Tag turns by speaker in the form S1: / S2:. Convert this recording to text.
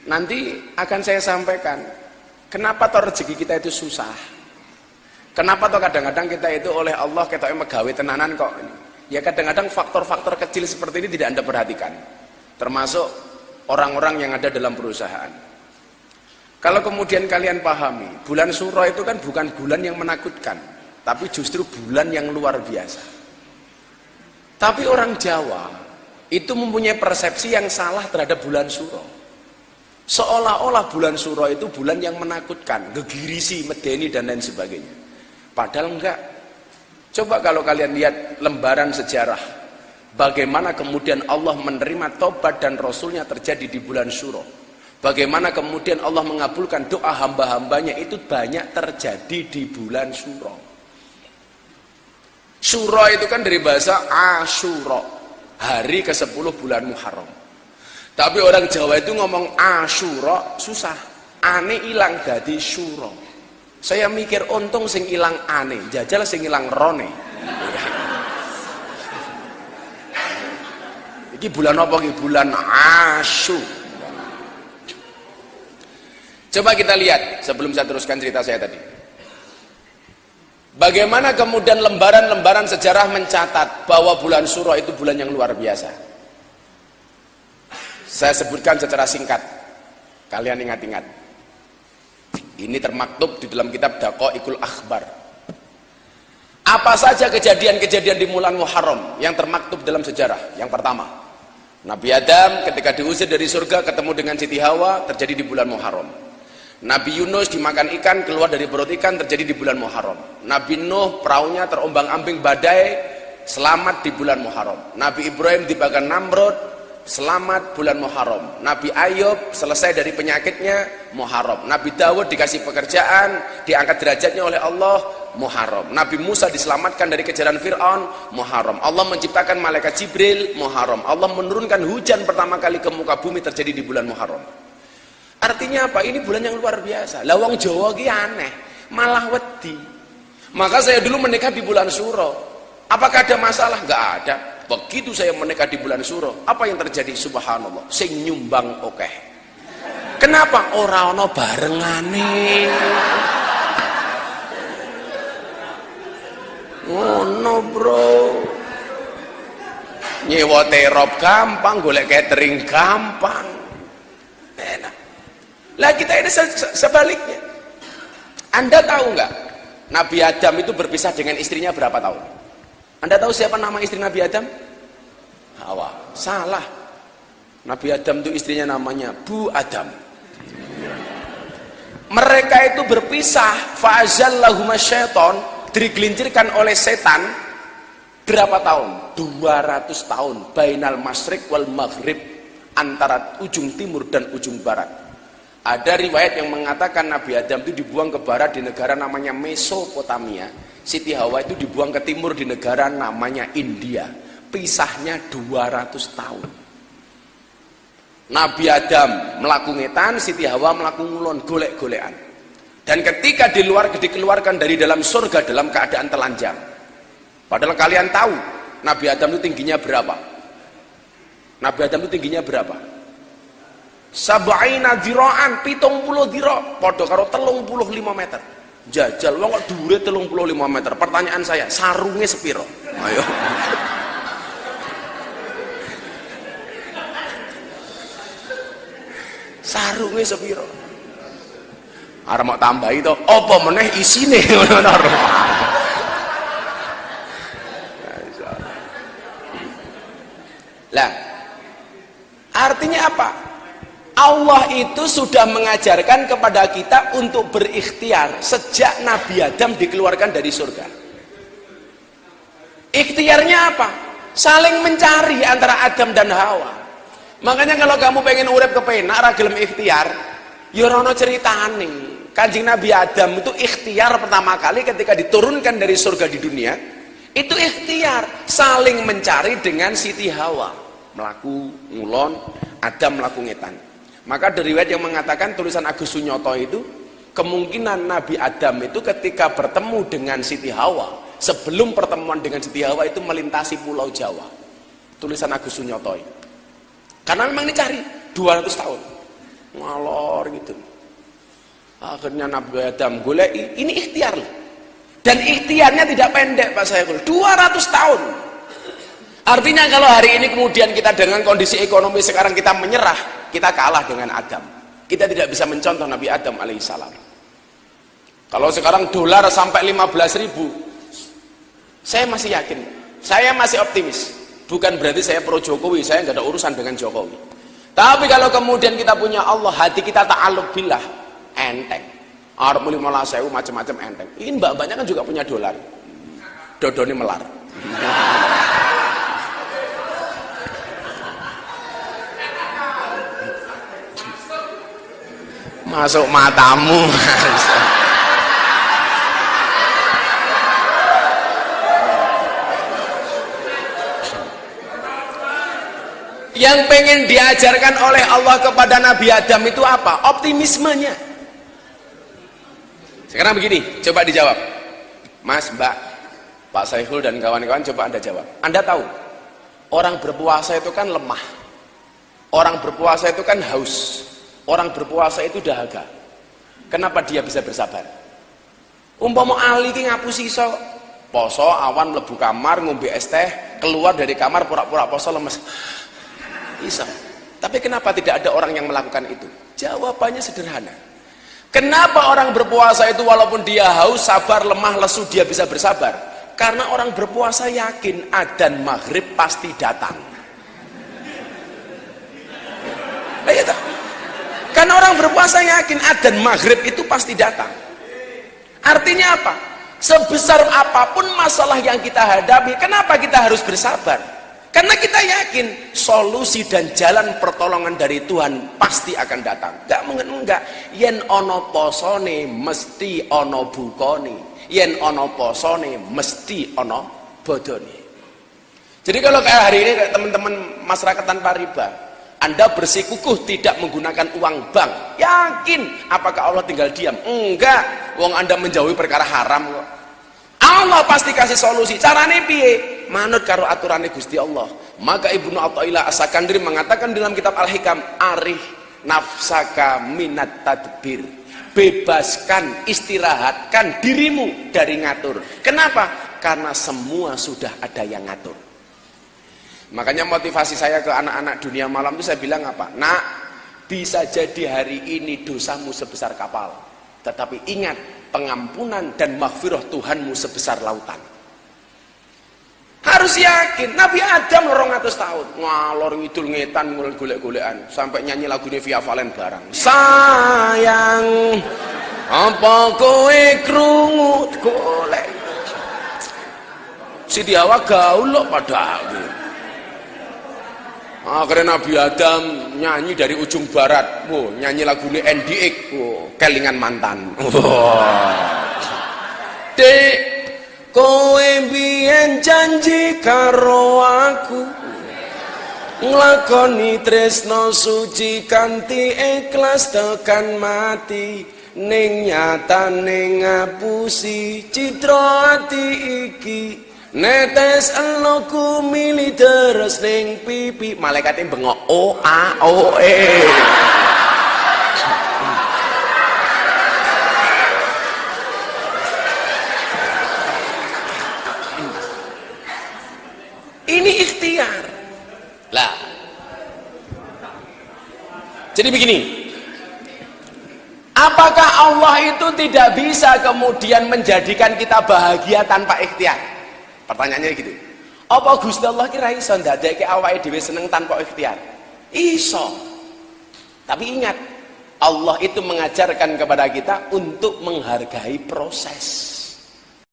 S1: Nanti akan saya sampaikan kenapa toh rezeki kita itu susah. Kenapa toh kadang-kadang kita itu oleh Allah kita megawe tenanan kok. Ya kadang-kadang faktor-faktor kecil seperti ini tidak Anda perhatikan. Termasuk orang-orang yang ada dalam perusahaan. Kalau kemudian kalian pahami, bulan Suro itu kan bukan bulan yang menakutkan, tapi justru bulan yang luar biasa. Tapi orang Jawa itu mempunyai persepsi yang salah terhadap bulan Suro. Seolah-olah bulan Suro itu bulan yang menakutkan, gegirisi, medeni dan lain sebagainya. Padahal enggak. Coba kalau kalian lihat lembaran sejarah, bagaimana kemudian Allah menerima tobat dan Rasulnya terjadi di bulan Suro. Bagaimana kemudian Allah mengabulkan doa hamba-hambanya itu banyak terjadi di bulan Suro. Suro itu kan dari bahasa Asyura, hari ke-10 bulan Muharram. Tapi orang Jawa itu ngomong Asyura susah, ane ilang dadi Suro. Saya mikir untung sing ilang ane, jajal sing ilang rone. Iki bulan apa iki? Bulan Asyura. Coba kita lihat sebelum saya teruskan cerita saya tadi. Bagaimana kemudian lembaran-lembaran sejarah mencatat bahwa bulan Suro itu bulan yang luar biasa. Saya sebutkan secara singkat. Kalian ingat-ingat. Ini termaktub di dalam kitab Daqaiqul Akhbar. Apa saja kejadian-kejadian di bulan Muharram yang termaktub dalam sejarah? Yang pertama, Nabi Adam ketika diusir dari surga ketemu dengan Siti Hawa terjadi di bulan Muharram. Nabi Yunus dimakan ikan keluar dari perut ikan terjadi di bulan Muharram. Nabi Nuh perahunya terombang-ambing badai selamat di bulan Muharram. Nabi Ibrahim dibakar Namrud selamat bulan Muharram. Nabi Ayub selesai dari penyakitnya Muharram. Nabi Dawud dikasih pekerjaan diangkat derajatnya oleh Allah Muharram. Nabi Musa diselamatkan dari kejaran Fir'aun Muharram. Allah menciptakan malaikat Jibril Muharram. Allah menurunkan hujan pertama kali ke muka bumi terjadi di bulan Muharram. Artinya apa? Ini bulan yang luar biasa. Lawang Jawa ki aneh, malah wedi. Maka saya dulu menikah di bulan Suro. Apakah ada masalah? Enggak ada. Begitu saya menikah di bulan Suro, apa yang terjadi? Subhanallah, sing nyumbang okeh. Kenapa? Ora ana barengane. Ngono, bro. Nyewa terop gampang, golek catering gampang. Enak. Lah kita ini sebaliknya. Anda tahu nggak? Nabi Adam itu berpisah dengan istrinya berapa tahun? Anda tahu siapa nama istri Nabi Adam? Hawa. Salah. Nabi Adam itu istrinya namanya Bu Adam. Mereka itu berpisah. Fa'azallahuma syaiton, digelincirkan oleh setan berapa tahun? 200 tahun. Bainal masyriq wal maghrib, antara ujung timur dan ujung barat. Ada riwayat yang mengatakan Nabi Adam itu dibuang ke barat di negara namanya Mesopotamia. Siti Hawa itu dibuang ke timur di negara namanya India. Pisahnya 200 tahun. Nabi Adam melaku ngetan, Siti Hawa melaku ngulon, golek-golekan. Dan ketika dikeluarkan dari dalam surga dalam keadaan telanjang. Padahal kalian tahu Nabi Adam itu tingginya berapa? Nabi Adam itu tingginya berapa? Sab'ina dhira'an, 70 dhira', padha karo 35 meter. Jajal wong kok dhuwure 35 meter. Pertanyaan saya, sarunge sepiro? Ayo. Sarunge sepiro? Arep mau tambahi to, apa meneh isine ngono. Lah, artinya apa? Allah itu sudah mengajarkan kepada kita untuk berikhtiar sejak Nabi Adam dikeluarkan dari surga. Ikhtiarnya apa? Saling mencari antara Adam dan Hawa. Makanya kalau kamu pengen urip kepenak ra gelem ikhtiar, ya ora ono ceritane. Kanjeng Nabi Adam itu ikhtiar pertama kali ketika diturunkan dari surga di dunia. Itu ikhtiar, saling mencari dengan Siti Hawa. Melaku ngulon, Adam melaku ngetan. Maka dari riwayat yang mengatakan tulisan Agus Sunyoto itu kemungkinan Nabi Adam itu ketika bertemu dengan Siti Hawa, sebelum pertemuan dengan Siti Hawa itu melintasi Pulau Jawa. Tulisan Agus Sunyoto itu. Karena memang dicari 200 tahun. ngalor gitu. Akhirnya Nabi Adam golek, ini ikhtiar loh. Dan ikhtiarnya tidak pendek Pak Saiful, 200 tahun. Artinya kalau hari ini kemudian kita dengan kondisi ekonomi sekarang kita menyerah, kita kalah dengan Adam. Kita tidak bisa mencontoh Nabi Adam alaihissalam. Kalau sekarang dolar sampai 15.000, saya masih yakin, saya masih optimis. Bukan berarti saya pro Jokowi, saya nggak ada urusan dengan Jokowi. Tapi kalau kemudian kita punya Allah, hati kita ta'alluq billah, enteng. Arab 15.000 macam-macam enteng. Ini mbak-mbaknya kan juga punya dolar. Dodoni melar. Masuk matamu. Yang pengen diajarkan oleh Allah kepada Nabi Adam itu apa? Optimismenya. Sekarang begini, coba dijawab. Mas, Mbak, Pak Saiful dan kawan-kawan, coba Anda jawab. Anda tahu, orang berpuasa itu kan lemah. Orang berpuasa itu kan haus. Orang berpuasa itu dahaga. Kenapa dia bisa bersabar? Umpama Ali ki ngapusi iso poso awan mlebu kamar ngombe es teh, keluar dari kamar pura-pura poso lemes. Bisa. Tapi kenapa tidak ada orang yang melakukan itu? Jawabannya sederhana. Kenapa orang berpuasa itu walaupun dia haus, sabar, lemah, lesu, dia bisa bersabar? Karena orang berpuasa yakin adzan maghrib pasti datang. Iya. Karena orang berpuasa yakin adzan maghrib itu pasti datang. Artinya apa? Sebesar apapun masalah yang kita hadapi, kenapa kita harus bersabar? Karena kita yakin solusi dan jalan pertolongan dari Tuhan pasti akan datang. Gak mungkin enggak. Yen ono posone mesti ono bukone. Yen ono posone mesti ono bodone. Jadi kalau kayak hari ini kayak teman-teman masyarakat tanpa riba, Anda bersikukuh tidak menggunakan uang bank, yakin apakah Allah tinggal diam? Enggak. Wong Anda menjauhi perkara haram kok. Allah pasti kasih solusi. Carane piye? Manut karo aturane Gusti Allah. Maka Ibnu Athaillah As-Sakandari mengatakan dalam kitab Al-Hikam, arih nafsaka minat tadbir. Bebaskan, istirahatkan dirimu dari ngatur. Kenapa? Karena semua sudah ada yang ngatur. Makanya motivasi saya ke anak-anak dunia malam itu saya bilang apa? Nak, bisa jadi hari ini dosamu sebesar kapal, tetapi ingat pengampunan dan maghfirah Tuhanmu sebesar lautan. Harus yakin. Nabi Adam 200 tahun ngalor ngidul ngetan golek-golekan sampai nyanyi lagunya Via Valen barang. Sayang, apa kowe krungu golek? Siti Hawa gaul lho padahal. Akhirnya Nabi Adam nyanyi dari ujung barat, nyanyi lagunya NDX, kelingan mantan. Dek, kowe biyen janji karo aku, nglakoni tresno suci kanthi ikhlas tekan mati, ning nyatane ngapusi citra ati iki. Netes eloku mili terus ning pipi, malaikate bengok o a o e. Ini ikhtiar. Lah. Jadi begini. Apakah Allah itu tidak bisa kemudian menjadikan kita bahagia tanpa ikhtiar? Pertanyaannya gitu. Apa Gusti Allah kira iso ndadekke awake dhewe seneng tanpa ikhtiar? Iso. Tapi ingat, Allah itu mengajarkan kepada kita untuk menghargai proses.